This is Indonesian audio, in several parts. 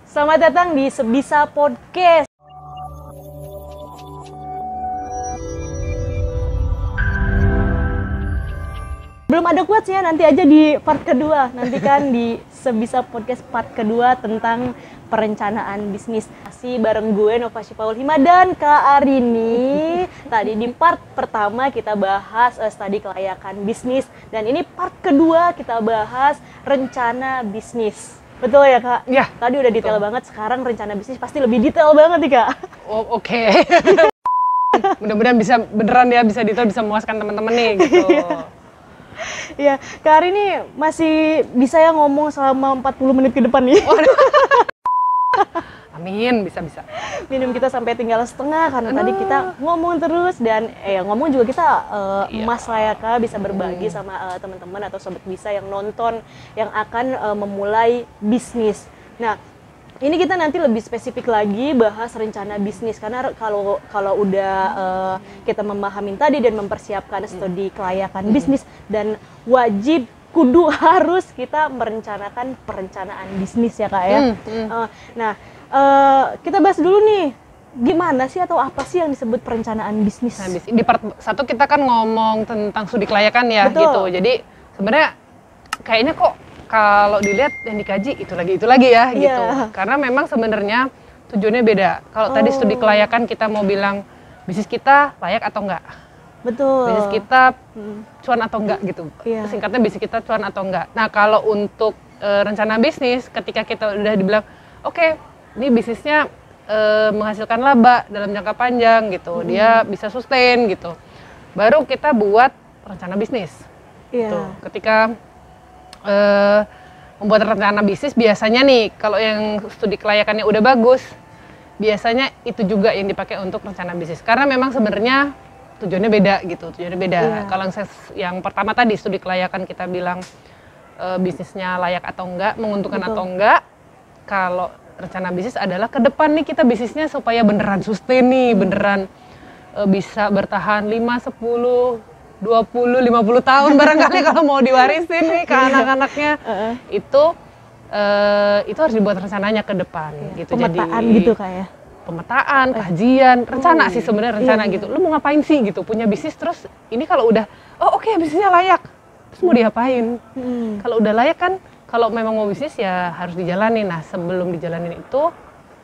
Selamat datang di Sebisa Podcast. Belum ada quotes-nya, nanti aja di part kedua. Nantikan di Sebisa Podcast part kedua tentang perencanaan bisnis. Masih bareng gue Nova Syifaul Hima dan Kak Arini. Tadi di part pertama kita bahas studi kelayakan bisnis, dan ini part kedua kita bahas rencana bisnis. Betul ya Kak? Ya. Tadi udah detail banget, sekarang rencana bisnis pasti lebih detail banget nih Kak. Oh, oke. Mudah-mudahan bisa beneran ya, bisa detail, bisa memuaskan teman-teman nih gitu. Iya, Kak Ari ini masih bisa ya ngomong selama 40 menit ke depan nih. Amin, bisa-bisa. Minum kita sampai tinggal setengah karena tadi kita ngomong terus, dan ngomong juga kita emas lah ya Kak, bisa berbagi sama teman-teman atau sobat bisa yang nonton yang akan memulai bisnis. Nah, ini kita nanti lebih spesifik lagi bahas rencana bisnis, karena kalau udah kita memahami tadi dan mempersiapkan studi kelayakan bisnis, dan wajib kudu harus kita merencanakan perencanaan bisnis ya Kak ya. Nah, kita bahas dulu nih, gimana sih atau apa sih yang disebut perencanaan bisnis? Nah, di part 1 kita kan ngomong tentang studi kelayakan ya. Betul. Gitu. Jadi sebenarnya kayaknya kok kalau dilihat yang dikaji itu lagi ya gitu. Karena memang sebenarnya tujuannya beda. Kalau tadi studi kelayakan kita mau bilang bisnis kita layak atau enggak. Betul. Bisnis kita cuan atau enggak gitu. Singkatnya bisnis kita cuan atau enggak. Nah, kalau untuk rencana bisnis, ketika kita udah dibilang oke, ini bisnisnya menghasilkan laba dalam jangka panjang gitu, dia bisa sustain gitu, baru kita buat rencana bisnis. Tuh, ketika membuat rencana bisnis, biasanya nih kalau yang studi kelayakannya udah bagus, biasanya itu juga yang dipakai untuk rencana bisnis, karena memang sebenarnya tujuannya beda gitu, Kalau yang pertama tadi studi kelayakan kita bilang bisnisnya layak atau enggak, menguntungkan atau enggak. Kalau rencana bisnis adalah ke depan nih kita bisnisnya supaya beneran sustain nih, beneran bisa bertahan 5, 10, 20, 50 tahun barangkali kalau mau diwarisin nih ke anak-anaknya. Itu harus dibuat rencananya ke depan gitu. Pemetaan jadi, gitu Kak ya? Pemetaan, kajian, rencana sih sebenarnya rencana gitu. Lu mau ngapain sih gitu, punya bisnis terus ini kalau udah, oke, bisnisnya layak, terus mau diapain? Kalau udah layak kan, kalau memang mau bisnis ya harus dijalanin. Nah, sebelum dijalanin itu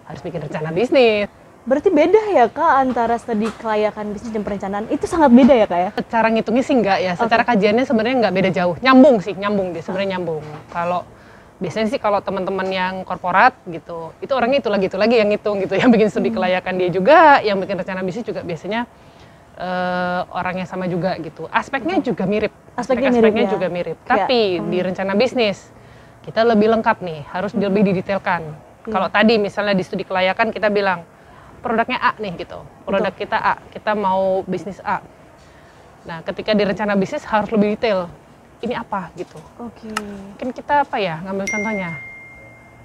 harus bikin rencana bisnis. Berarti beda ya Kak antara studi kelayakan bisnis dan perencanaan? Itu sangat beda ya Kak ya? Secara ngitungnya sih enggak ya, secara kajiannya sebenarnya enggak beda jauh. Nyambung deh, sebenarnya nyambung. Kalau biasanya sih kalau teman-teman yang korporat gitu, itu orangnya itu lagi yang ngitung gitu, yang bikin studi kelayakan dia juga, yang bikin rencana bisnis juga biasanya orangnya sama juga gitu. Aspeknya juga mirip. Aspeknya juga mirip. Tapi di rencana bisnis kita lebih lengkap nih, harus lebih didetailkan. Kalau tadi misalnya di studi kelayakan kita bilang produknya A nih gitu, produk kita A, kita mau bisnis A. Nah, ketika di rencana bisnis harus lebih detail. Ini apa gitu. Mungkin kita apa ya, ngambil contohnya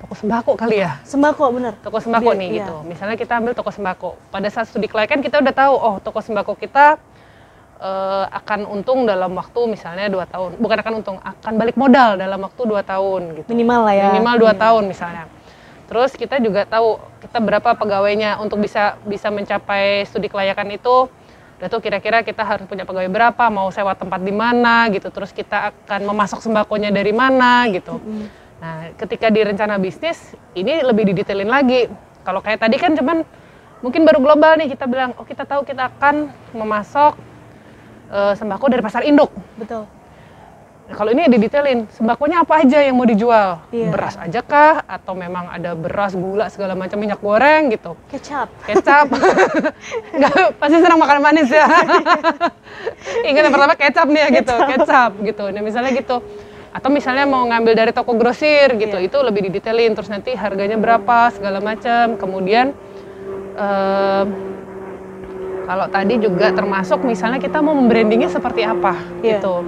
toko sembako kali ya. Sembako, bener. Toko sembako nih gitu. Misalnya kita ambil toko sembako. Pada saat studi kelayakan kita udah tahu, toko sembako kita akan untung dalam waktu misalnya 2 tahun. Bukan akan untung, akan balik modal dalam waktu 2 tahun gitu. Minimal lah ya. Minimal 2 tahun misalnya. Terus kita juga tahu kita berapa pegawainya untuk bisa mencapai studi kelayakan itu. Udah tuh kira-kira kita harus punya pegawai berapa, mau sewa tempat di mana gitu. Terus kita akan memasok sembakonya dari mana gitu. Nah, ketika di rencana bisnis ini lebih didetailin lagi. Kalau kayak tadi kan cuman mungkin baru global nih, kita bilang kita tahu kita akan memasok sembako dari pasar induk. Betul. Nah, kalau ini didetailin, sembakonya apa aja yang mau dijual? Beras aja kah? Atau memang ada beras, gula, segala macam, minyak goreng gitu? Kecap. Nggak, pasti senang makan manis ya. Ingat yang pertama kecap nih ya gitu, kecap gitu. Nah misalnya gitu. Atau misalnya mau ngambil dari toko grosir gitu, itu lebih didetailin. Terus nanti harganya berapa, segala macam. Kemudian kalau tadi juga termasuk misalnya kita mau membrandingnya seperti apa gitu.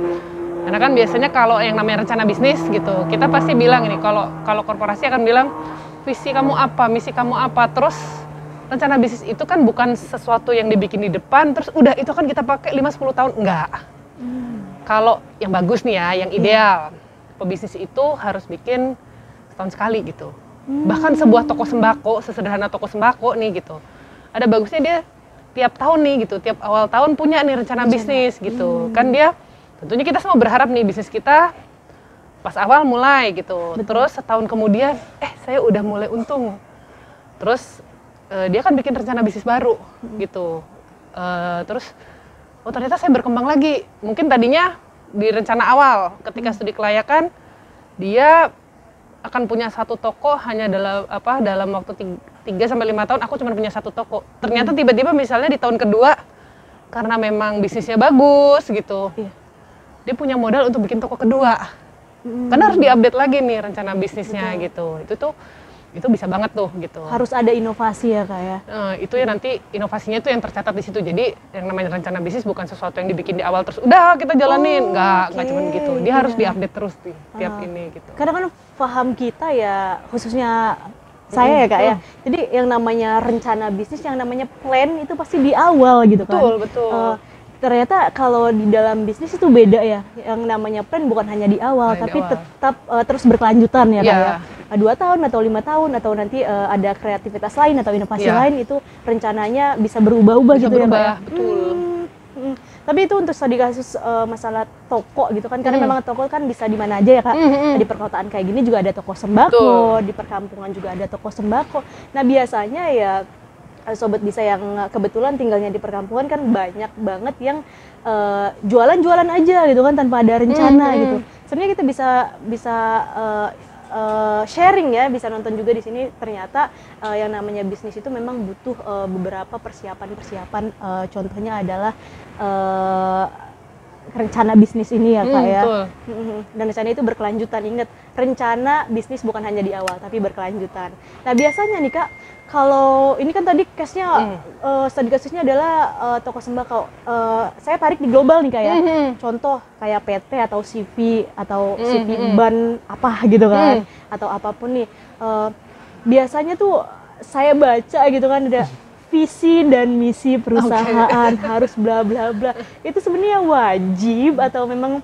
Karena kan biasanya kalau yang namanya rencana bisnis gitu, kita pasti bilang ini, kalau korporasi akan bilang visi kamu apa, misi kamu apa. Terus rencana bisnis itu kan bukan sesuatu yang dibikin di depan terus udah itu kan kita pakai 5-10 tahun, enggak. Kalau yang bagus nih ya, yang ideal, pebisnis itu harus bikin setahun sekali gitu. Bahkan sebuah toko sembako, sesederhana toko sembako nih gitu. Ada bagusnya dia tiap tahun nih gitu, tiap awal tahun punya nih rencana bisnis gitu. Kan dia, tentunya kita semua berharap nih bisnis kita pas awal mulai gitu. Terus setahun kemudian, saya udah mulai untung. Terus dia kan bikin rencana bisnis baru gitu. Terus, ternyata saya berkembang lagi. Mungkin tadinya di rencana awal, ketika studi kelayakan, dia akan punya satu toko hanya dalam waktu 3-5 tahun aku cuma punya satu toko. Ternyata tiba-tiba misalnya di tahun kedua karena memang bisnisnya bagus gitu. Dia punya modal untuk bikin toko kedua. Karena harus diupdate lagi nih rencana bisnisnya gitu. Itu bisa banget tuh gitu. Harus ada inovasi ya Kak ya. Itu ya nanti inovasinya tuh yang tercatat di situ. Jadi yang namanya rencana bisnis bukan sesuatu yang dibikin di awal terus udah kita jalanin. Nggak cuma gitu. Dia harus diupdate terus nih tiap ini gitu. Kadang kan paham kita ya, khususnya saya ya Kak ya. Jadi yang namanya rencana bisnis, yang namanya plan itu pasti di awal gitu kan. Betul. Ternyata kalau di dalam bisnis itu beda ya. Yang namanya plan bukan hanya di awal, tapi tetap terus berkelanjutan ya Kak ya. 2 tahun atau 5 tahun atau nanti ada kreativitas lain atau inovasi lain itu rencananya bisa berubah-ubah gitu ya Kak ya. Betul. Tapi itu untuk studi kasus masalah toko gitu kan, karena memang toko kan bisa di mana aja ya Kak. Di perkotaan kayak gini juga ada toko sembako, di perkampungan juga ada toko sembako. Nah biasanya ya Sobat Bisa yang kebetulan tinggalnya di perkampungan kan banyak banget yang jualan-jualan aja gitu kan tanpa ada rencana gitu. Sebenarnya kita bisa sharing ya, bisa nonton juga di sini. Ternyata yang namanya bisnis itu memang butuh beberapa persiapan. Contohnya adalah rencana bisnis ini ya Kak ya. Dan rencana itu berkelanjutan. Ingat, rencana bisnis bukan hanya di awal tapi berkelanjutan. Nah biasanya nih Kak, kalau ini kan tadi case-nya studi kasusnya adalah toko sembako. Saya tarik di global nih Kak ya. Contoh kayak PT atau CV atau CV ban apa gitu kan, atau apapun nih. Biasanya tuh saya baca gitu kan ada visi dan misi perusahaan harus bla bla bla. Itu sebenarnya wajib atau memang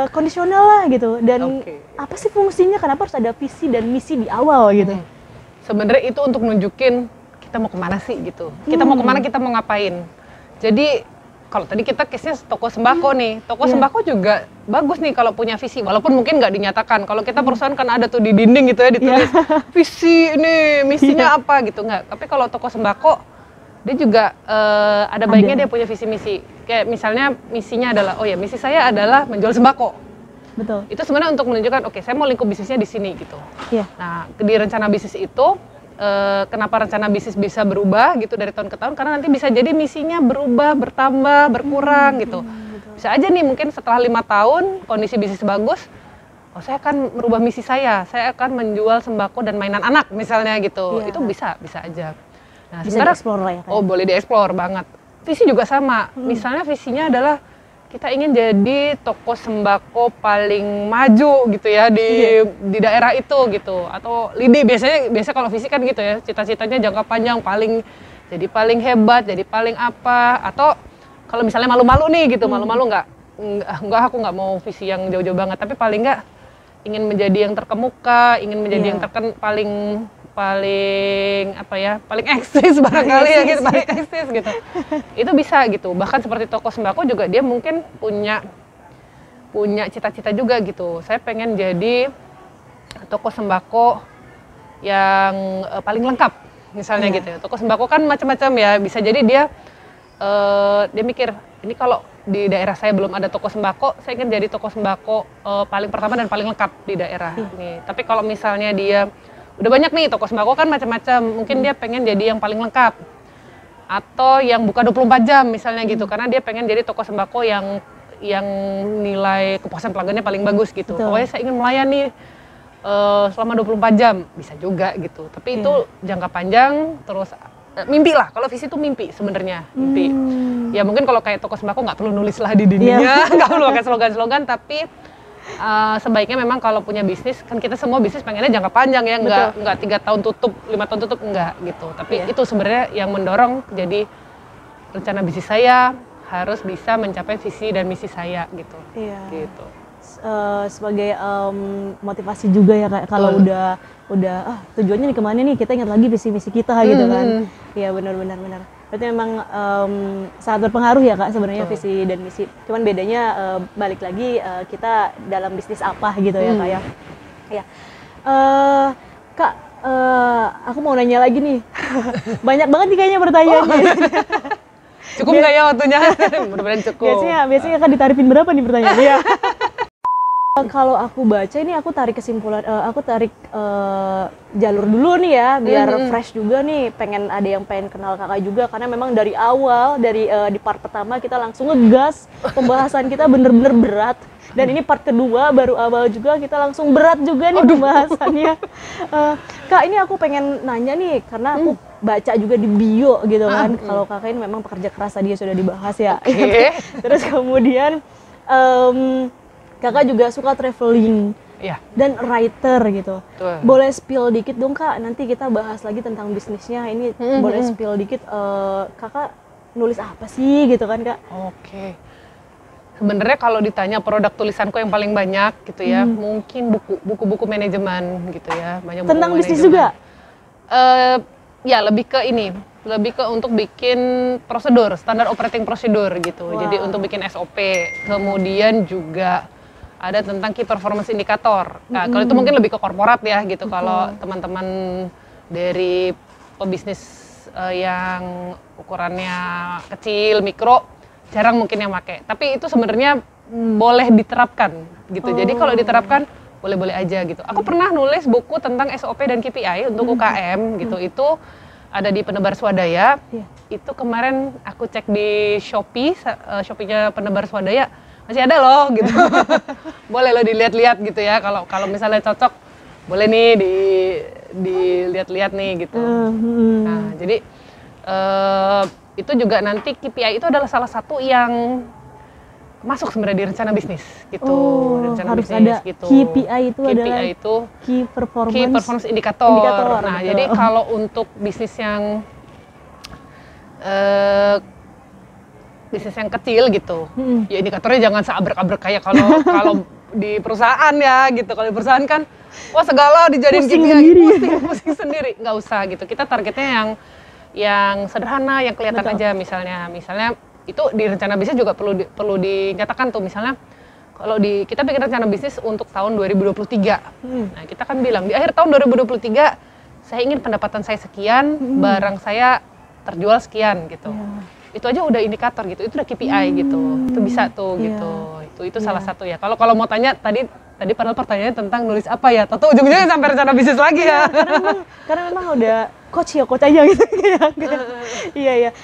kondisional lah gitu. Dan apa sih fungsinya? Kenapa harus ada visi dan misi di awal gitu? Sebenarnya itu untuk nunjukin kita mau kemana sih gitu. Kita mau kemana, kita mau ngapain. Jadi kalau tadi kita case-nya toko sembako nih. Toko sembako juga bagus nih kalau punya visi. Walaupun mungkin nggak dinyatakan. Kalau kita perusahaan kan ada tuh di dinding gitu ya ditulis visi ini, misinya apa gitu. Nggak. Tapi kalau toko sembako dia juga ada baiknya dia punya visi misi. Kayak misalnya misinya adalah, misi saya adalah menjual sembako. Betul. Itu sebenarnya untuk menunjukkan, saya mau lingkup bisnisnya di sini gitu. Nah, di rencana bisnis itu, kenapa rencana bisnis bisa berubah gitu dari tahun ke tahun? Karena nanti bisa jadi misinya berubah, bertambah, berkurang gitu. Bisa aja nih mungkin setelah 5 tahun kondisi bisnis bagus, saya akan merubah misi saya akan menjual sembako dan mainan anak misalnya gitu. Itu bisa aja. Nah, bisa dieksplor lah ya kan? Boleh dieksplor banget. Visi juga sama. Misalnya visinya adalah kita ingin jadi toko sembako paling maju gitu ya di daerah itu gitu. Atau lidi biasanya kalau visi kan gitu ya. Cita-citanya jangka panjang jadi paling hebat, jadi paling apa. Atau kalau misalnya malu-malu nih gitu, malu-malu enggak aku nggak mau visi yang jauh-jauh banget, tapi paling enggak ingin menjadi yang terkemuka, ingin menjadi yang paling eksis barangkali ya gitu, paling eksis gitu. Itu bisa gitu. Bahkan seperti toko sembako juga dia mungkin punya cita-cita juga gitu. Saya pengen jadi toko sembako yang paling lengkap misalnya gitu. Toko sembako kan macam-macam ya. Bisa jadi dia mikir, ini kalau di daerah saya belum ada toko sembako, saya ingin jadi toko sembako paling pertama dan paling lengkap di daerah ini. Tapi kalau misalnya dia udah banyak nih toko sembako kan macam-macam, mungkin dia pengen jadi yang paling lengkap atau yang buka 24 jam misalnya gitu, karena dia pengen jadi toko sembako yang nilai kepuasan pelanggannya paling bagus gitu. Pokoknya saya ingin melayani selama 24 jam, bisa juga gitu. Tapi itu jangka panjang, terus mimpi lah. Kalau visi itu mimpi sebenarnya, mimpi. Ya mungkin kalau kayak toko sembako nggak perlu nulis lah di dindingnya, nggak perlu pakai slogan-slogan, tapi sebaiknya memang kalau punya bisnis, kan kita semua bisnis pengennya jangka panjang ya, nggak 3 tahun tutup, 5 tahun tutup, enggak gitu. Tapi itu sebenarnya yang mendorong, jadi rencana bisnis saya harus bisa mencapai visi dan misi saya gitu. Iya. Gitu. sebagai motivasi juga ya Kak, kalau udah tujuannya nih kemana nih, kita ingat lagi visi misi kita gitu kan. Iya benar. Berarti memang sangat berpengaruh ya Kak sebenarnya visi dan misi. Cuman bedanya balik lagi kita dalam bisnis apa gitu ya Kak ya. Ya. Kak, aku mau nanya lagi nih. Banyak banget nih kayaknya pertanyaannya. Cukup nggak ya waktunya? Mudah-mudahan cukup. Biasanya Kak ditarifin berapa nih pertanyaannya? Kalau aku baca ini aku tarik kesimpulan, aku tarik jalur dulu nih ya, biar fresh juga nih. Ada yang pengen kenal Kakak juga, karena memang dari awal, di part pertama kita langsung ngegas, pembahasan kita bener-bener berat. Dan ini part kedua, baru awal juga kita langsung berat juga nih pembahasannya. Kak, ini aku pengen nanya nih, karena aku baca juga di bio gitu kan, kalau Kakak ini memang pekerja keras tadi sudah dibahas ya. Terus kemudian Kakak juga suka traveling dan writer gitu. Boleh spill dikit dong Kak, nanti kita bahas lagi tentang bisnisnya. Ini boleh spill dikit, Kakak nulis apa sih gitu kan Kak? Sebenarnya kalau ditanya produk tulisanku yang paling banyak gitu ya, mungkin buku-buku manajemen gitu ya, banyak buku tentang manajemen. Bisnis juga? Ya lebih ke untuk bikin prosedur, standar operating prosedur gitu. Jadi untuk bikin SOP, kemudian juga ada tentang key performance indicator. Nah, kalau itu mungkin lebih ke korporat ya gitu. Kalau teman-teman dari pebisnis yang ukurannya kecil, mikro, jarang mungkin yang pakai. Tapi itu sebenarnya boleh diterapkan gitu. Jadi kalau diterapkan boleh-boleh aja gitu. Aku pernah nulis buku tentang SOP dan KPI untuk UKM gitu. Itu ada di Penebar Swadaya. Itu kemarin aku cek di Shopee, Shopee-nya Penebar Swadaya masih ada loh gitu. Boleh lo dilihat-lihat gitu ya. Kalau misalnya cocok, boleh nih dilihat-lihat nih gitu. Nah, jadi itu juga nanti KPI itu adalah salah satu yang masuk sebenarnya di rencana bisnis gitu. Rencana harus bisnis, ada gitu. KPI itu adalah itu Key Performance Indicator. Nah, jadi kalau untuk bisnis yang kecil gitu, ya indikatornya jangan seabrek-abrek kayak kalau di perusahaan ya gitu. Kalau di perusahaan kan, wah segala dijadiin KPI, pusing sendiri. Nggak usah gitu. Kita targetnya yang sederhana, yang kelihatan aja. Misalnya itu di rencana bisnis juga perlu dinyatakan tuh. Misalnya kalau kita bikin rencana bisnis untuk tahun 2023. Nah, kita kan bilang di akhir tahun 2023 saya ingin pendapatan saya sekian, barang saya terjual sekian gitu. Itu aja udah indikator gitu. Itu udah KPI gitu. Itu bisa tuh gitu. Itu salah satu ya. Kalau mau tanya tadi padahal pertanyaannya tentang nulis apa ya. Tentu ujung-ujungnya sampai rencana bisnis lagi ya. Karena memang udah coach aja gitu. Iya.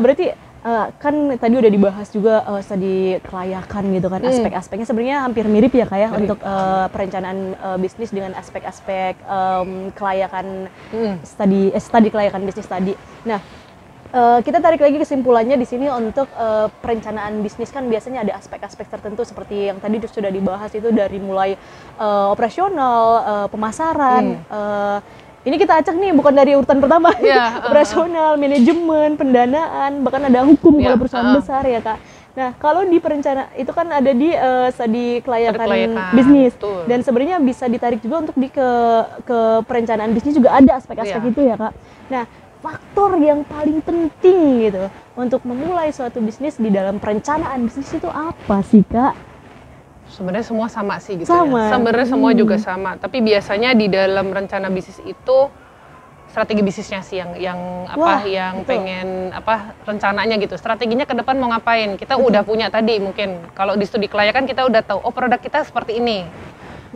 Berarti kan tadi udah dibahas juga tadi kelayakan gitu kan, aspek-aspeknya sebenarnya hampir mirip ya Kak ya, untuk perencanaan bisnis dengan aspek-aspek kelayakan studi kelayakan bisnis tadi. Nah, kita tarik lagi kesimpulannya di sini untuk perencanaan bisnis kan biasanya ada aspek-aspek tertentu seperti yang tadi sudah dibahas, itu dari mulai operasional, pemasaran. Ini kita acak nih bukan dari urutan pertama, operasional, manajemen, pendanaan, bahkan ada hukum kalau perusahaan besar ya Kak. Nah, kalau di perencanaan itu kan ada di studi kelayakan bisnis, dan sebenarnya bisa ditarik juga untuk ke perencanaan bisnis juga ada aspek-aspek itu ya Kak. Nah, faktor yang paling penting gitu untuk memulai suatu bisnis di dalam perencanaan bisnis itu apa sih Kak? Sebenarnya semua sama sih gitu ya. Sebenarnya semua juga sama. Tapi biasanya di dalam rencana bisnis itu strategi bisnisnya sih yang pengen rencananya gitu. Strateginya ke depan mau ngapain? Kita udah punya tadi mungkin. Kalau di studi kelayakan kita udah tahu, produk kita seperti ini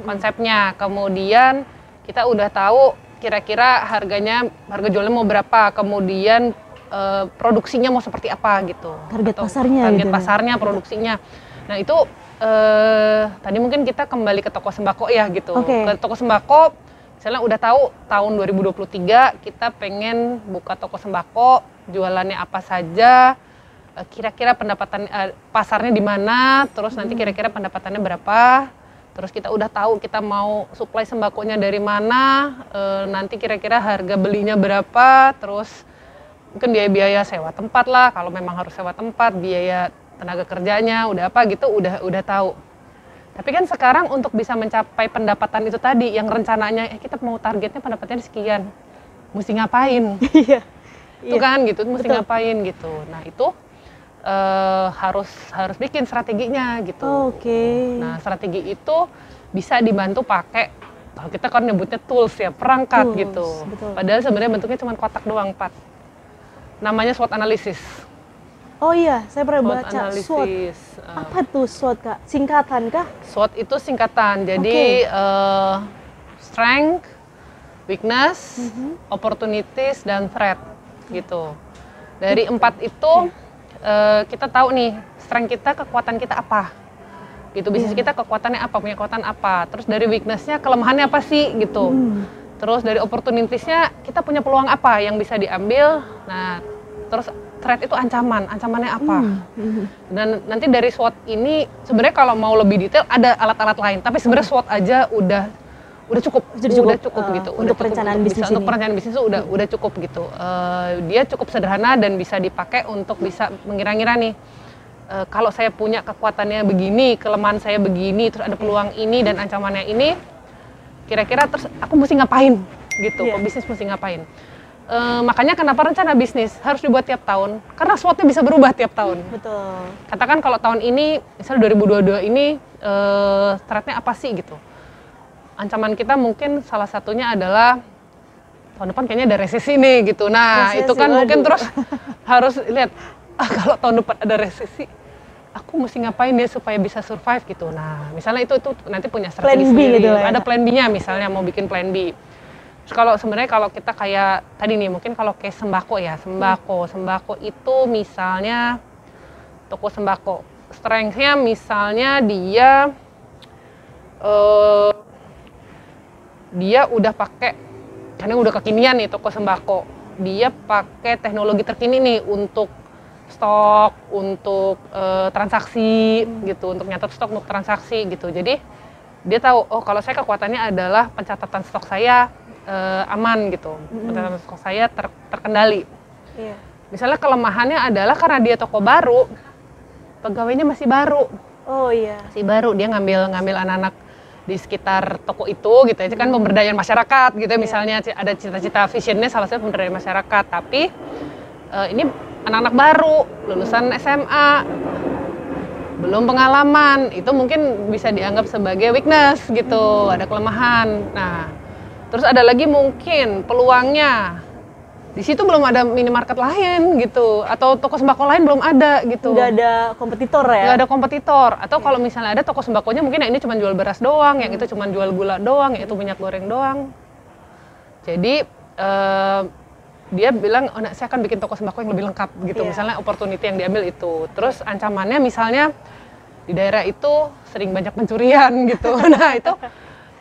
konsepnya. Kemudian kita udah tahu kira-kira harga jualnya mau berapa. Kemudian produksinya mau seperti apa gitu. Target pasarnya, produksinya. Nah, itu tadi mungkin kita kembali ke toko sembako ya gitu. Ke toko sembako, misalnya udah tahu tahun 2023 kita pengen buka toko sembako, jualannya apa saja, kira-kira pendapatan pasarnya di mana, terus nanti kira-kira pendapatannya berapa, terus kita udah tahu kita mau supply sembakonya dari mana, nanti kira-kira harga belinya berapa, terus mungkin biaya sewa tempat lah, kalau memang harus sewa tempat, biaya tenaga kerjanya udah apa gitu, udah tahu. Tapi kan sekarang untuk bisa mencapai pendapatan itu tadi, yang rencananya kita mau targetnya pendapatannya sekian, mesti ngapain? Iya. Itu kan gitu, mesti Betul. ngapain gitu. Nah itu harus bikin strateginya gitu. Oke. Nah strategi itu bisa dibantu pakai, kalau kita kan nyebutnya tools ya, perangkat Tools, gitu. betul. Padahal sebenarnya bentuknya cuma kotak doang, 4. Namanya SWOT analysis. Oh iya, saya pernah SWOT baca SWOT. analysis. Apa tuh SWOT, Kak? Singkatan kah? SWOT itu singkatan, jadi strength, weakness, opportunities, dan threat gitu. Dari 4 itu kita tahu nih, strength kita, kekuatan kita apa gitu, bisnis kita kekuatannya apa, punya kekuatan apa, terus dari weakness-nya, kelemahannya apa sih gitu, terus dari opportunities-nya, kita punya peluang apa yang bisa diambil, nah terus threat itu ancamannya apa. Dan nanti dari SWOT ini sebenarnya kalau mau lebih detail ada alat-alat lain, tapi sebenarnya SWOT aja udah cukup gitu. Untuk perencanaan bisnis ini. Untuk perencanaan bisnis itu udah cukup gitu. Dia cukup sederhana dan bisa dipakai untuk bisa mengira-ngira nih, kalau saya punya kekuatannya begini, kelemahan saya begini, terus ada peluang ini dan ancamannya ini, kira-kira terus aku mesti ngapain gitu, pebisnis mesti ngapain. Makanya kenapa rencana bisnis harus dibuat tiap tahun, karena SWOT-nya bisa berubah tiap tahun. Betul. Katakan kalau tahun ini, misalnya 2022 ini, threat-nya apa sih gitu. Ancaman kita mungkin salah satunya adalah tahun depan kayaknya ada resesi nih gitu. Nah resesi, itu kan mungkin waduh. terus harus lihat, kalau tahun depan ada resesi, aku mesti ngapain ya supaya bisa survive gitu. Nah misalnya itu nanti punya strategi Plan B sendiri. gitu lah ya. Ada plan B-nya misalnya mau bikin plan B. Terus kalau sebenarnya kalau kita kayak tadi nih, mungkin kalau kayak sembako ya, sembako itu misalnya toko sembako, strength-nya misalnya dia udah pakai, karena udah kekinian nih toko sembako, dia pakai teknologi terkini nih untuk stok, untuk transaksi gitu, untuk nyatet stok, untuk transaksi gitu. Jadi dia tahu, oh kalau saya kekuatannya adalah pencatatan stok saya aman gitu, pencatatan stok saya terkendali. Iya. Misalnya kelemahannya adalah karena dia toko baru, pegawainya masih baru. Oh iya. Masih baru, dia ngambil anak-anak di sekitar toko itu gitu ya, kan pemberdayaan masyarakat gitu ya, misalnya ada cita-cita visionnya salah satu pemberdayaan masyarakat, tapi ini anak-anak baru lulusan SMA, belum pengalaman, itu mungkin bisa dianggap sebagai weakness gitu, ada kelemahan. Nah terus ada lagi mungkin peluangnya, di situ belum ada minimarket lain gitu, atau toko sembako lain belum ada gitu. Nggak ada kompetitor ya? Nggak ada kompetitor. Atau kalau misalnya ada toko sembakonya mungkin yang ini cuma jual beras doang, yang itu cuma jual gula doang, yang itu minyak goreng doang. Jadi dia bilang, oh nah, saya akan bikin toko sembako yang lebih lengkap gitu. Misalnya opportunity yang diambil itu. Terus ancamannya misalnya di daerah itu sering banyak pencurian gitu. Nah itu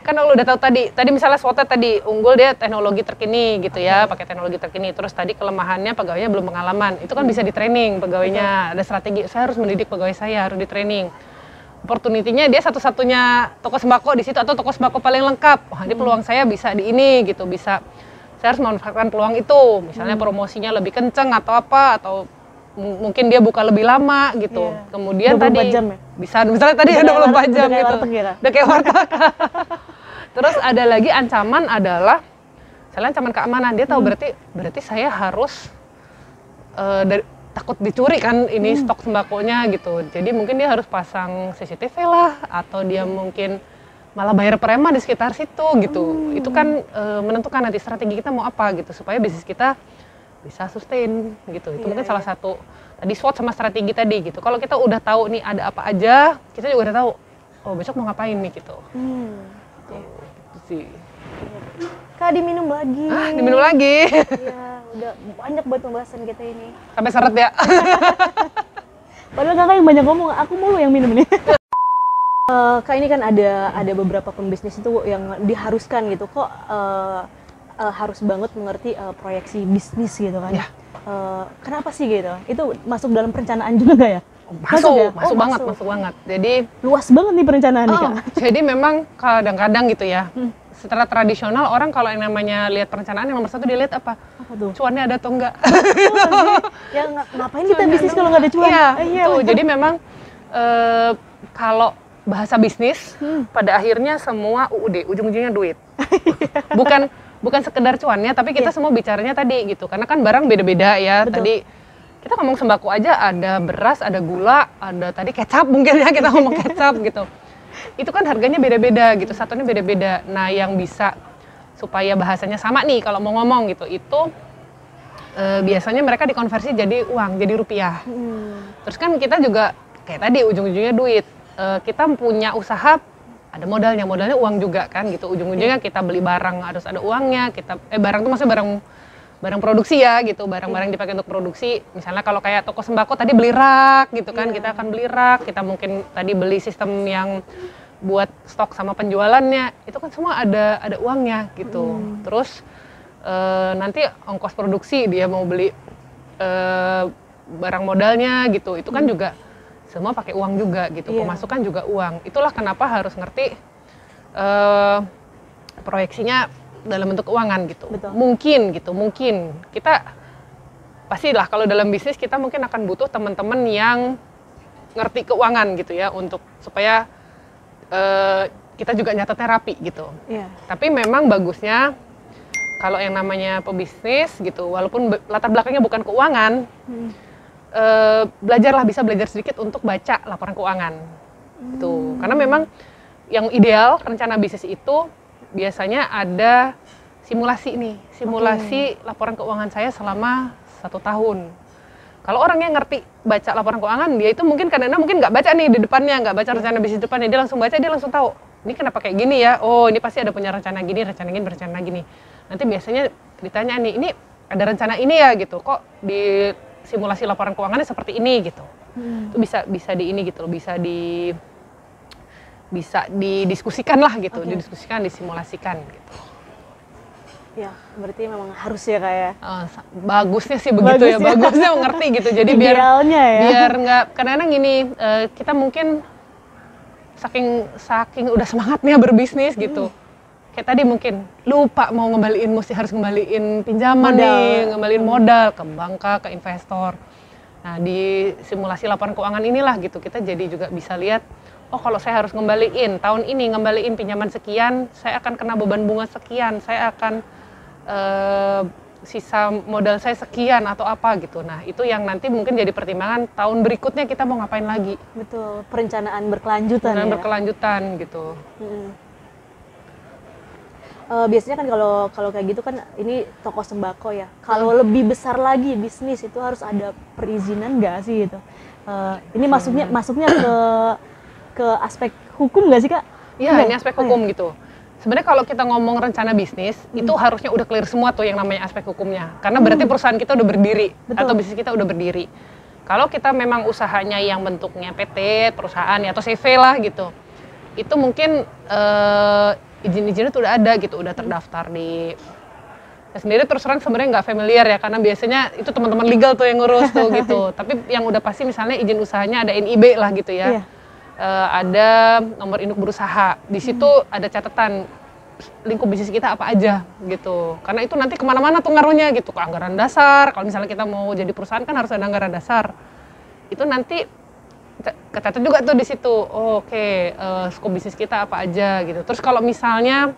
kan lo udah tahu tadi misalnya SWOT tadi unggul, dia teknologi terkini gitu ya, pakai teknologi terkini. Terus tadi kelemahannya pegawainya belum pengalaman, itu kan bisa di training pegawainya. Ada strategi, saya harus mendidik pegawai saya, harus di training. Opportunity-nya dia satu-satunya toko sembako di situ atau toko sembako paling lengkap. Wah, ini peluang saya bisa di ini gitu, bisa saya harus memanfaatkan peluang itu. Misalnya promosinya lebih kenceng atau apa, atau mungkin dia buka lebih lama gitu. Kemudian 24 tadi jam ya? Bisa misalnya tadi 24 jam gitu. Udah kayak warteg. Terus ada lagi ancaman adalah misalnya ancaman keamanan. Dia tahu berarti saya harus takut dicuri kan ini stok sembakonya gitu. Jadi mungkin dia harus pasang CCTV lah, atau dia mungkin malah bayar preman di sekitar situ gitu. Itu kan menentukan nanti strategi kita mau apa gitu, supaya bisnis kita bisa sustain gitu. Itu mungkin salah satu tadi SWOT sama strategi tadi gitu. Kalau kita udah tahu nih ada apa aja, kita juga udah tahu, oh besok mau ngapain nih gitu. Gitu sih. Kak, diminum lagi. Diminum lagi. Iya, udah banyak banget pembahasan kita ini. Sampai seret ya. Padahal kakak yang banyak ngomong, aku mulu yang minum nih. Kak, ini kan ada beberapa pembisnis itu yang diharuskan gitu, kok harus banget mengerti proyeksi bisnis gitu kan. Ya. Kenapa sih gitu? Itu masuk dalam perencanaan juga nggak ya? Masuk banget. Jadi luas banget nih perencanaan nih, Kak. Jadi memang kadang-kadang gitu ya, secara tradisional orang kalau yang namanya lihat perencanaan, yang nomor satu dia lihat apa? Apa tuh? Cuannya ada atau enggak? Ya ngapain kita bisnis kalau nggak ada cuan? Iya, itu. Jadi memang kalau bahasa bisnis, pada akhirnya semua UUD, ujung-ujungnya duit. bukan sekedar cuannya, tapi kita semua bicaranya tadi gitu. Karena kan barang beda-beda ya. Betul. Tadi kita ngomong sembako aja, ada beras, ada gula, ada tadi kecap mungkin ya, kita ngomong kecap gitu. Itu kan harganya beda-beda gitu, satunya beda-beda. Nah, yang bisa supaya bahasanya sama nih kalau mau ngomong gitu, itu biasanya mereka dikonversi jadi uang, jadi rupiah. Terus kan kita juga kayak tadi ujung-ujungnya duit. Kita punya usaha, ada modalnya uang juga kan gitu. Ujung-ujungnya kita beli barang harus ada uangnya. Barang tuh maksudnya barang produksi ya gitu, barang-barang dipakai untuk produksi. Misalnya kalau kayak toko sembako tadi beli rak gitu kan, kita akan beli rak. Kita mungkin tadi beli sistem yang buat stok sama penjualannya, itu kan semua ada uangnya gitu. Terus nanti ongkos produksi dia mau beli barang modalnya gitu, itu kan juga semua pakai uang juga gitu. Pemasukan juga uang. Itulah kenapa harus ngerti proyeksinya dalam bentuk keuangan gitu. Betul. Mungkin kita pastilah kalau dalam bisnis kita mungkin akan butuh teman-teman yang ngerti keuangan gitu ya, untuk supaya kita juga nyatet terapi gitu. Tapi memang bagusnya kalau yang namanya pebisnis gitu, walaupun latar belakangnya bukan keuangan, bisa belajar sedikit untuk baca laporan keuangan. Tuh, karena memang yang ideal rencana bisnis itu biasanya ada simulasi laporan keuangan saya selama 1 tahun. Kalau orang yang ngerti baca laporan keuangan, dia itu mungkin kadang-kadang mungkin nggak baca nih di depannya, nggak baca rencana bisnis depannya, dia langsung baca, dia langsung tahu ini kenapa kayak gini ya, oh ini pasti ada punya rencana gini. Nanti biasanya ditanya nih, ini ada rencana ini ya gitu, kok di simulasi laporan keuangannya seperti ini gitu. Itu bisa di ini gitu, bisa didiskusikan lah gitu, disimulasikan gitu. Ya, berarti memang harus ya kayak. Bagusnya sih begitu ya, bagusnya mengerti gitu. Jadi biar nggak, kadang-kadang gini, kita mungkin saking udah semangatnya berbisnis gitu. Kayak tadi mungkin lupa mau harus ngembaliin pinjaman ngembaliin modal ke bank, ke investor. Nah, di simulasi laporan keuangan inilah gitu, kita jadi juga bisa lihat, oh kalau saya harus tahun ini ngembaliin pinjaman sekian, saya akan kena beban bunga sekian, saya akan sisa modal saya sekian atau apa gitu. Nah, itu yang nanti mungkin jadi pertimbangan tahun berikutnya kita mau ngapain lagi. Betul, perencanaan berkelanjutan. Berkelanjutan gitu. Biasanya kan kalau kayak gitu kan ini toko sembako ya. Kalau lebih besar lagi bisnis itu harus ada perizinan nggak sih gitu? Ini masuknya ke aspek hukum nggak sih, Kak? Iya, ini aspek hukum gitu. Sebenarnya kalau kita ngomong rencana bisnis, itu harusnya udah clear semua tuh yang namanya aspek hukumnya. Karena berarti perusahaan kita udah berdiri, atau bisnis kita udah berdiri. Kalau kita memang usahanya yang bentuknya PT, perusahaan ya, atau CV lah gitu, itu mungkin izin-izinnya tuh udah ada gitu, udah terdaftar di... Saya sendiri terus terang sebenarnya nggak familiar ya, karena biasanya itu teman-teman legal tuh yang ngurus tuh gitu. Tapi yang udah pasti misalnya izin usahanya ada NIB lah gitu ya. Ada nomor induk berusaha, di situ ada catatan lingkup bisnis kita apa aja gitu, karena itu nanti kemana-mana tuh ngaruhnya gitu, ke anggaran dasar. Kalau misalnya kita mau jadi perusahaan kan harus ada anggaran dasar, itu nanti kecatat juga tuh di situ. Skop bisnis kita apa aja gitu. Terus kalau misalnya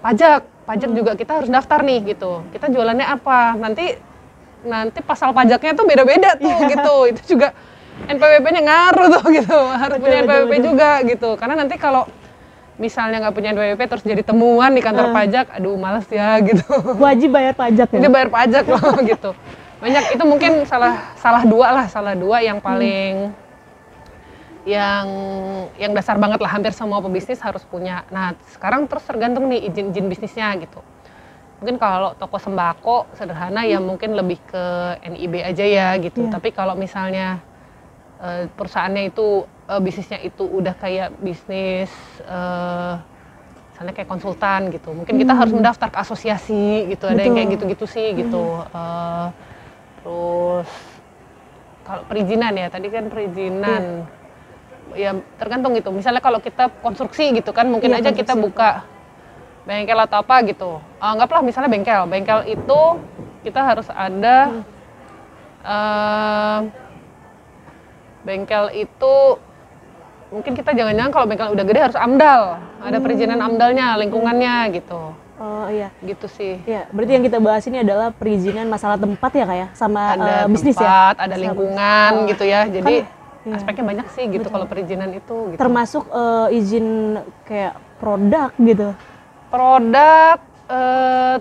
pajak juga kita harus daftar nih gitu, kita jualannya apa, nanti pasal pajaknya tuh beda-beda tuh gitu. Itu juga NPWP-nya ngaruh tuh gitu, harus punya NPWP juga gitu. Karena nanti kalau misalnya nggak punya NPWP terus jadi temuan di kantor pajak, aduh males ya gitu. Wajib bayar pajak ya? Dia bayar pajak loh gitu. Banyak, itu mungkin salah dua yang paling yang dasar banget lah, hampir semua pebisnis harus punya. Nah, sekarang terus tergantung nih izin bisnisnya gitu. Mungkin kalau toko sembako sederhana ya mungkin lebih ke NIB aja ya gitu. Tapi kalau misalnya perusahaannya itu bisnisnya itu udah kayak bisnis misalnya kayak konsultan gitu, mungkin kita harus mendaftar ke asosiasi gitu. Ada yang kayak gitu-gitu sih gitu. Terus kalau perizinan ya, tadi kan perizinan ya tergantung gitu. Misalnya kalau kita konstruksi gitu kan, mungkin aja kita buka bengkel atau apa gitu. Anggaplah misalnya bengkel itu kita harus ada bengkel itu mungkin kita jangan-jangan kalau bengkel udah gede harus AMDAL, ada perizinan AMDALnya, lingkungannya gitu. Oh iya. Gitu sih. Ya, berarti yang kita bahas ini adalah perizinan masalah tempat ya Kak ya, sama ada bisnis tempat, ya. ada lingkungan gitu ya. Jadi iya. aspeknya banyak sih gitu kalau perizinan itu. Gitu. Termasuk izin kayak produk gitu. Produk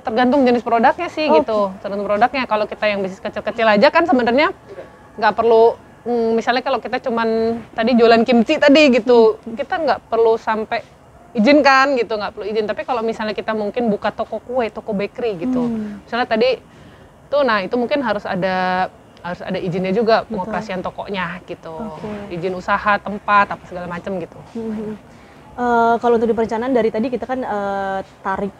tergantung jenis produknya sih gitu. Tergantung produknya. Kalau kita yang bisnis kecil-kecil aja kan sebenarnya nggak perlu. Misalnya kalau kita cuman tadi jualan kimchi tadi gitu, kita nggak perlu sampai izin kan gitu, nggak perlu izin. Tapi kalau misalnya kita mungkin buka toko kue, toko bakery gitu, misalnya tadi tuh, nah itu mungkin harus ada izinnya juga pengoperasian tokonya gitu, izin usaha, tempat, apa segala macam gitu. Kalau untuk di perencanaan dari tadi kita kan tarik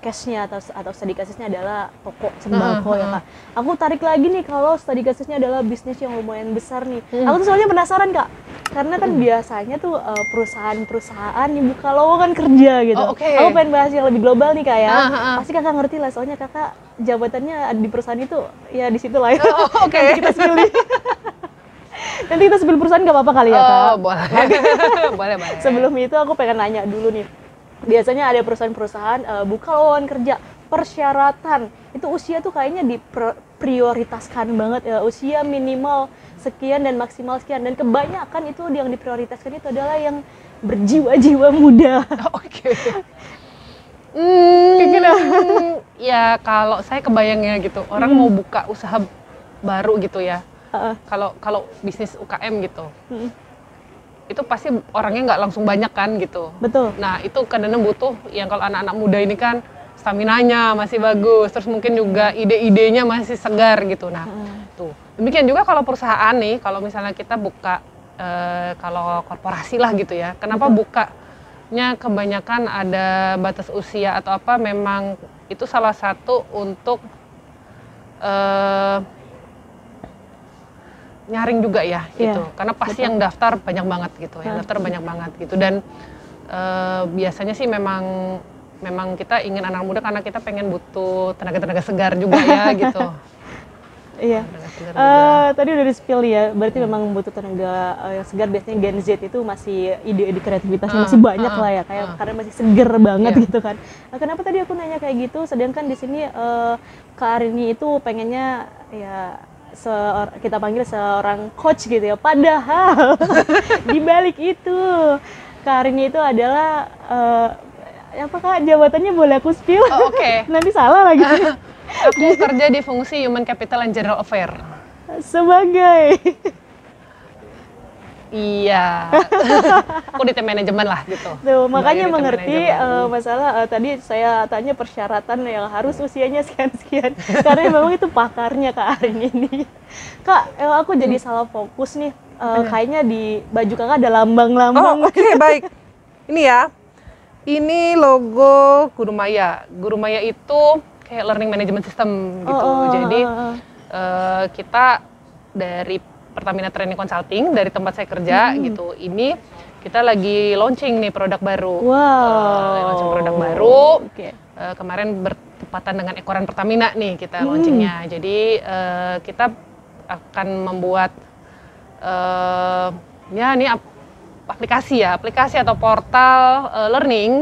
cash-nya atau study case-nya adalah toko sembako ya Kak. Aku tarik lagi nih kalau study case-nya adalah bisnis yang lumayan besar nih. Aku tuh soalnya penasaran Kak, karena kan biasanya tuh perusahaan-perusahaan yang buka lowongan kerja gitu. Aku pengen bahas yang lebih global nih Kak ya. Pasti Kakak ngerti lah, soalnya Kakak jabatannya di perusahaan itu ya di situ lah ya. Nanti kita pilih. Nanti kita sebelum perusahaan nggak apa-apa kali ya Kak? Boleh. boleh. Sebelum itu aku pengen nanya dulu nih. Biasanya ada perusahaan-perusahaan buka lowongan kerja, persyaratan itu usia tuh kayaknya diprioritaskan banget ya, usia minimal sekian dan maksimal sekian, dan kebanyakan itu yang diprioritaskan itu adalah yang berjiwa-jiwa muda. Ya kalau saya kebayangnya gitu, orang mau buka usaha baru gitu ya. Kalau bisnis UKM gitu, itu pasti orangnya nggak langsung banyak kan gitu. Betul. Nah itu kadang-kadang butuh yang kalau anak-anak muda ini kan staminanya masih bagus, terus mungkin juga ide-idenya masih segar gitu. Nah tuh demikian juga kalau perusahaan nih, kalau misalnya kita buka kalau korporasi lah gitu ya, kenapa bukanya kebanyakan ada batas usia atau apa? Memang itu salah satu untuk nyaring juga ya gitu, karena pasti yang daftar banyak banget gitu, dan biasanya sih memang kita ingin anak muda karena kita pengen butuh tenaga segar juga ya gitu. Iya. Tadi udah di-spill ya, berarti memang butuh tenaga yang segar. Biasanya Gen Z itu masih ide-ide kreativitasnya masih banyak lah ya, kayak karena masih seger banget gitu kan. Kenapa tadi aku nanya kayak gitu, sedangkan di sini Kak Arini itu pengennya ya kita panggil seorang coach gitu ya, padahal di balik itu Kak Arini itu adalah apa Kak jabatannya, boleh aku spill? Nanti salah lagi. Aku kerja di fungsi Human Capital and General Affair. Sebagai iya, aku di tim manajemen lah gitu. Tuh, makanya mengerti masalah tadi saya tanya persyaratan yang harus usianya sekian-sekian. Karena memang itu pakarnya Kak Arini ini. Kak, aku jadi salah fokus nih. Kayaknya di baju Kakak ada lambang-lambang. Baik. Ini ya. Ini logo Guru Maya. Guru Maya itu kayak learning management system gitu. Jadi kita dari Pertamina Training Consulting, dari tempat saya kerja gitu. Ini kita lagi launching nih produk baru. Launching produk baru. Kemarin bertepatan dengan ekoran Pertamina nih kita launchingnya. Jadi kita akan membuat ya ini aplikasi atau portal learning.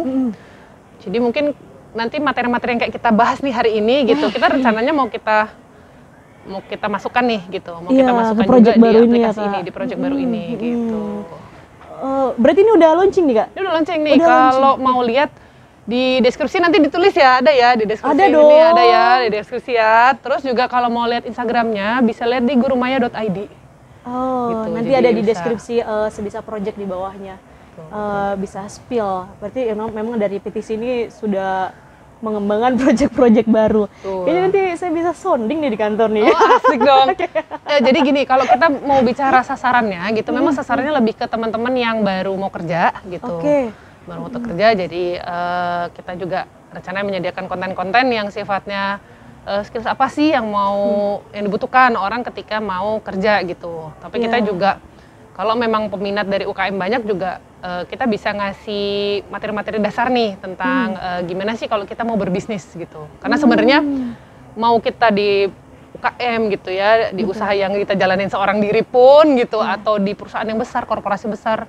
Jadi mungkin nanti materi-materi yang kayak kita bahas nih hari ini gitu, kita rencananya mau kita masukkan nih gitu, mau kita masukkan juga di aplikasi ini, di project baru ini gitu. Berarti ini udah launching nih Kak? Ini udah launching nih, kalau mau lihat di deskripsi nanti ditulis ya, ada ya di deskripsi ada ini ada ya di deskripsi ya. Terus juga kalau mau lihat Instagramnya bisa lihat di gurumaya.id. Gitu, nanti ada di deskripsi sebisa project di bawahnya. Bisa spill, berarti memang dari petisi ini sudah mengembangkan project-project baru. Kayaknya nanti saya bisa sounding nih di kantor nih. Asik dong. Ya, jadi gini, kalau kita mau bicara sasarannya gitu, memang sasarannya lebih ke teman-teman yang baru mau kerja gitu. Baru mau kerja, jadi kita juga rencananya menyediakan konten-konten yang sifatnya skills apa sih yang yang dibutuhkan orang ketika mau kerja gitu. Tapi kita juga kalau memang peminat dari UKM banyak juga kita bisa ngasih materi-materi dasar nih tentang gimana sih kalau kita mau berbisnis gitu. Karena sebenarnya mau kita di UKM gitu ya, di usaha yang kita jalanin seorang diri pun gitu, atau di perusahaan yang besar, korporasi besar,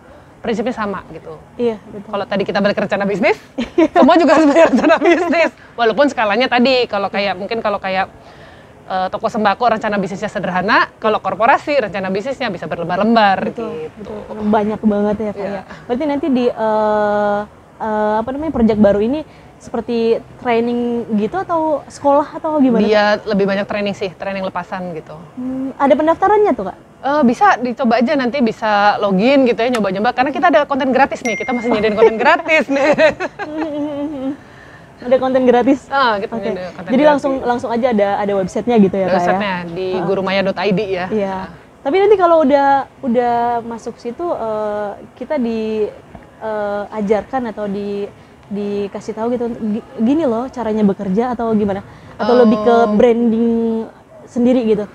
prinsipnya sama gitu. Iya, betul. Kalau tadi kita balik ke rencana bisnis, semua juga harus punya rencana bisnis. Walaupun skalanya tadi, kalau kayak mungkin kalau kayak toko sembako rencana bisnisnya sederhana, kalau korporasi rencana bisnisnya bisa berlembar-lembar gitu. Betul. Banyak banget ya Kak ya. Berarti nanti di proyek baru ini seperti training gitu atau sekolah atau gimana? Dia lebih banyak training sih, training lepasan gitu. Ada pendaftarannya tuh Kak? Bisa dicoba aja, nanti bisa login gitu ya, nyoba-nyoba. Karena kita ada konten gratis nih, kita masih nyediain konten gratis nih. Ada konten gratis? Kita ada konten jadi gratis. langsung aja ada websitenya gitu ya Kak ya? Websitenya di gurumaya.id ya. Iya. Tapi nanti kalau udah masuk situ, kita diajarkan atau dikasih tahu gitu, gini loh caranya bekerja atau gimana? Atau lebih ke branding sendiri gitu?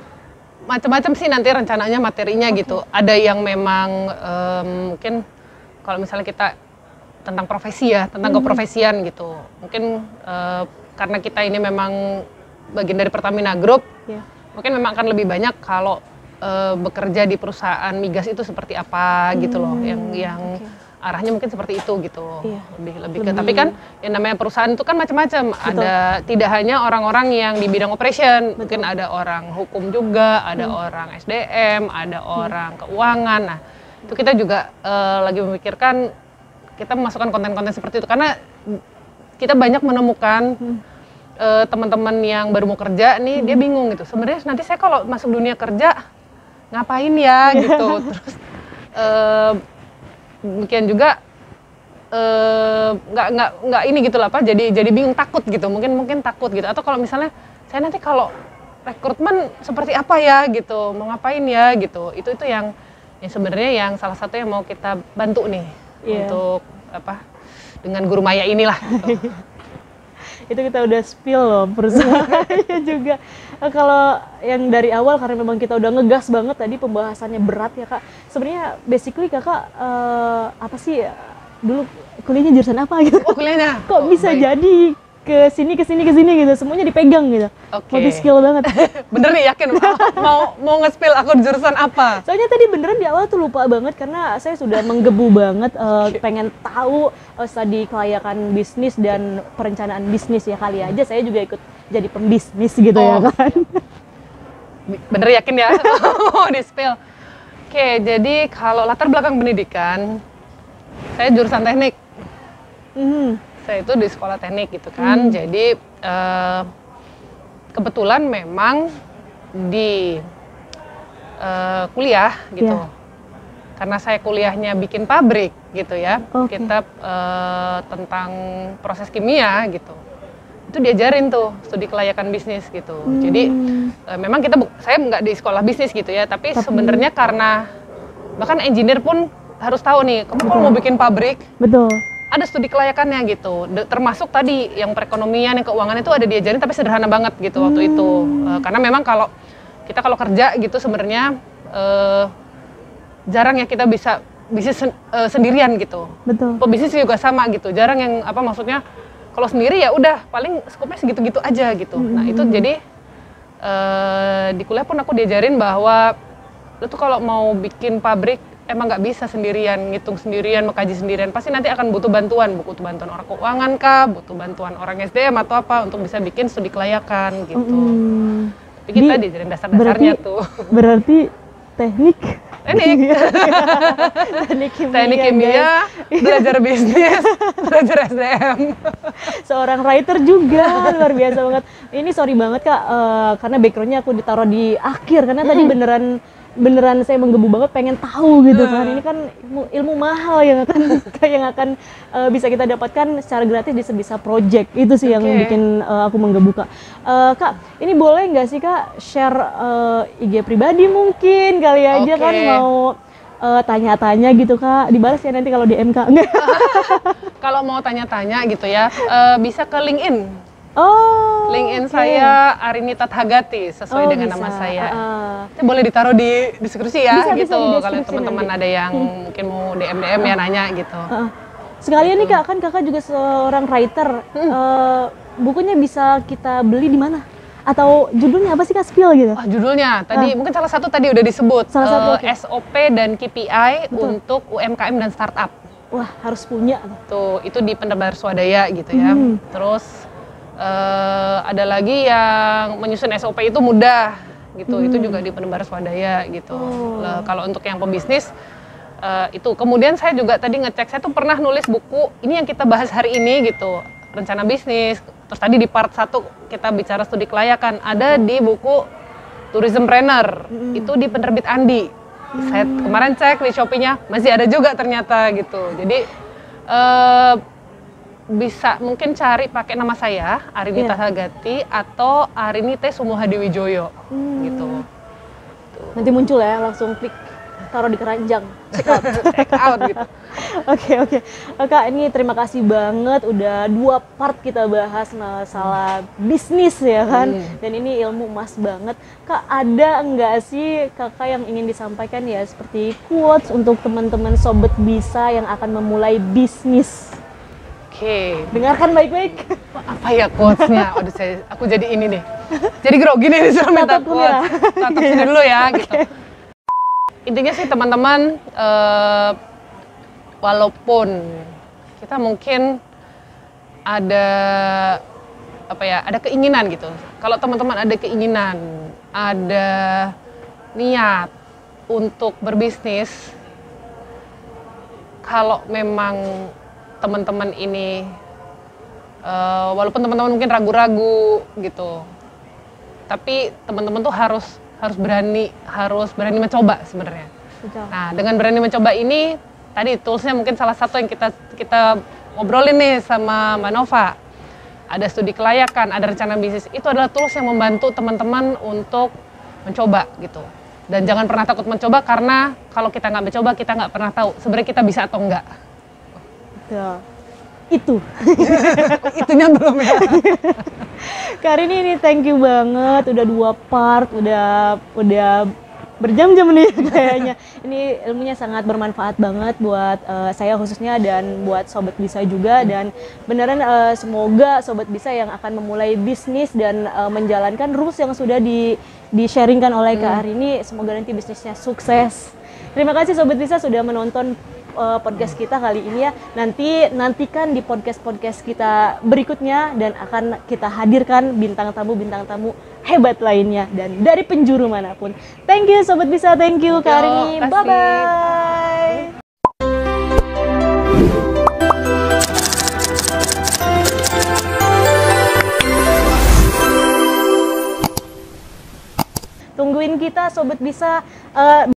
Macam-macam sih nanti rencananya materinya gitu. Ada yang memang mungkin kalau misalnya kita tentang profesi ya, tentang keprofesian gitu. Mungkin karena kita ini memang bagian dari Pertamina Group, mungkin memang akan lebih banyak kalau bekerja di perusahaan migas itu seperti apa gitu loh, yang arahnya mungkin seperti itu gitu. Lebih ke, tapi kan yang namanya perusahaan itu kan macam-macam. Ada tidak hanya orang-orang yang di bidang operation, mungkin ada orang hukum juga, ada orang SDM, ada orang keuangan. Nah, itu kita juga lagi memikirkan kita memasukkan konten-konten seperti itu karena kita banyak menemukan teman-teman yang baru mau kerja nih, dia bingung gitu. Sebenarnya nanti saya kalau masuk dunia kerja ngapain ya gitu. Terus mungkin juga nggak ini gitu lah Pak, jadi bingung, takut gitu, mungkin takut gitu. Atau kalau misalnya saya nanti kalau rekrutmen seperti apa ya gitu, mau ngapain ya gitu, itu yang sebenarnya yang salah satu yang mau kita bantu nih untuk dengan Guru Maya inilah gitu. Itu kita udah spill loh perusahaannya juga. Kalau yang dari awal karena memang kita udah ngegas banget tadi, pembahasannya berat ya Kak. Sebenarnya basically Kakak apa sih dulu kuliahnya jurusan apa gitu? Oh, kuliahnya. Kok bisa jadi ke sini gitu, semuanya dipegang gitu. Multi skill banget. Bener nih, yakin mau nge-spill aku jurusan apa? Soalnya tadi beneran di awal tuh lupa banget karena saya sudah menggebu banget pengen tahu studi kelayakan bisnis dan perencanaan bisnis ya, kali aja saya juga ikut jadi pembisnis gitu ya kan. Bener yakin ya? Di-spill. Oke, jadi kalau latar belakang pendidikan, saya jurusan teknik. Saya itu di sekolah teknik gitu kan, jadi kebetulan memang di kuliah gitu, karena saya kuliahnya bikin pabrik gitu ya, kita tentang proses kimia gitu, itu diajarin tuh studi kelayakan bisnis gitu. Jadi memang saya nggak di sekolah bisnis gitu ya, tapi sebenarnya karena bahkan engineer pun harus tahu nih, kamu kalau mau bikin pabrik, ada studi kelayakannya gitu, termasuk tadi yang perekonomian, yang keuangan itu ada diajarin tapi sederhana banget gitu waktu itu. Karena memang kalau kita kerja gitu sebenarnya jarang ya kita bisa bisnis sendirian gitu. Pebisnis juga sama gitu, jarang yang maksudnya kalau sendiri ya udah paling skupnya segitu-gitu aja gitu. Nah itu jadi di kuliah pun aku diajarin bahwa lu tuh kalau mau bikin pabrik emang nggak bisa sendirian, ngitung sendirian, mengkaji sendirian, pasti nanti akan butuh bantuan orang keuangan kah, butuh bantuan orang SDM atau apa untuk bisa bikin studi kelayakan gitu. Tapi kita diajarin dasar-dasarnya tuh. Berarti teknik kimia, belajar bisnis, belajar SDM. Seorang writer juga, luar biasa banget. Ini sorry banget Kak, karena backgroundnya aku ditaruh di akhir, karena tadi beneran saya menggebu banget pengen tahu gitu kan. Ini kan ilmu mahal yang akan bisa kita dapatkan secara gratis di Sebisa Project. Itu sih yang bikin aku menggebu Kak. Kak, ini boleh nggak sih Kak share IG pribadi mungkin kali aja kan mau tanya-tanya gitu Kak, dibalas ya nanti kalau di MK. Kalau mau tanya-tanya gitu ya, bisa ke LinkedIn. LinkedIn Okay. saya Arinita Thagati sesuai dengan nama saya. Itu boleh ditaruh di deskripsi ya, bisa gitu. Kalau teman-teman ada yang mungkin mau DM ya nanya gitu. Sekalian nih Kak, kan Kakak juga seorang writer. Bukunya bisa kita beli di mana? atau judulnya apa sih Kak, spill gitu? Judulnya tadi mungkin salah satu tadi udah disebut, okay. SOP dan KPI untuk UMKM dan startup. Wah, harus punya tuh. Itu di Penerbangan Swadaya gitu ya. Terus ada lagi yang menyusun SOP itu mudah gitu. Itu juga di Penerbangan Swadaya gitu. Kalau untuk yang pebisnis itu. Kemudian saya juga tadi ngecek, saya tuh pernah nulis buku ini yang kita bahas hari ini gitu, rencana bisnis. Terus tadi di part 1 kita bicara studi kelayakan, ada di buku Tourism Planner, itu di penerbit Andi. Saya kemarin cek di Shopee-nya, masih ada juga ternyata gitu. Jadi bisa mungkin cari pakai nama saya, Arini Tasagati, atau Arini T. Sumohadiwijoyo gitu. Nanti muncul ya, langsung klik, taruh di keranjang, check out gitu. Oke. Kak, ini terima kasih banget udah 2 part kita bahas masalah bisnis ya kan. Dan ini ilmu emas banget. Kak, ada enggak sih Kakak yang ingin disampaikan ya, seperti quotes untuk teman-teman Sobat Bisa yang akan memulai bisnis? Oke. Dengarkan baik-baik. Apa ya quotes-nya? Waduh, aku jadi ini nih. Jadi grogi nih disuruh minta quotes. Tatap sini dulu ya gitu. Intinya sih teman-teman, walaupun kita mungkin ada ada keinginan gitu. Kalau teman-teman ada keinginan, ada niat untuk berbisnis, kalau memang teman-teman ini walaupun teman-teman mungkin ragu-ragu gitu, tapi teman-teman tuh harus berani mencoba sebenarnya. Nah, dengan berani mencoba ini tadi toolsnya mungkin salah satu yang kita ngobrolin nih sama Mbak Nova. Ada studi kelayakan, ada rencana bisnis. Itu adalah tools yang membantu teman-teman untuk mencoba gitu. Dan jangan pernah takut mencoba, karena kalau kita nggak mencoba, kita nggak pernah tahu sebenarnya kita bisa atau enggak. Betul. Itu. Itunya belum ya. Kak Arini, ini thank you banget, udah 2 part, udah berjam-jam nih kayaknya. Ini ilmunya sangat bermanfaat banget buat saya khususnya, dan buat Sobat Bisa juga. Dan beneran semoga Sobat Bisa yang akan memulai bisnis dan menjalankan rules yang sudah di-sharingkan oleh Kak Arini, semoga nanti bisnisnya sukses. Terima kasih Sobat Bisa sudah menonton podcast kita kali ini ya. Nantikan di podcast kita berikutnya, dan akan kita hadirkan bintang tamu hebat lainnya dan dari penjuru manapun. Thank you Sobat Bisa, thank you Kak Arini. Bye bye. Tungguin kita Sobat Bisa.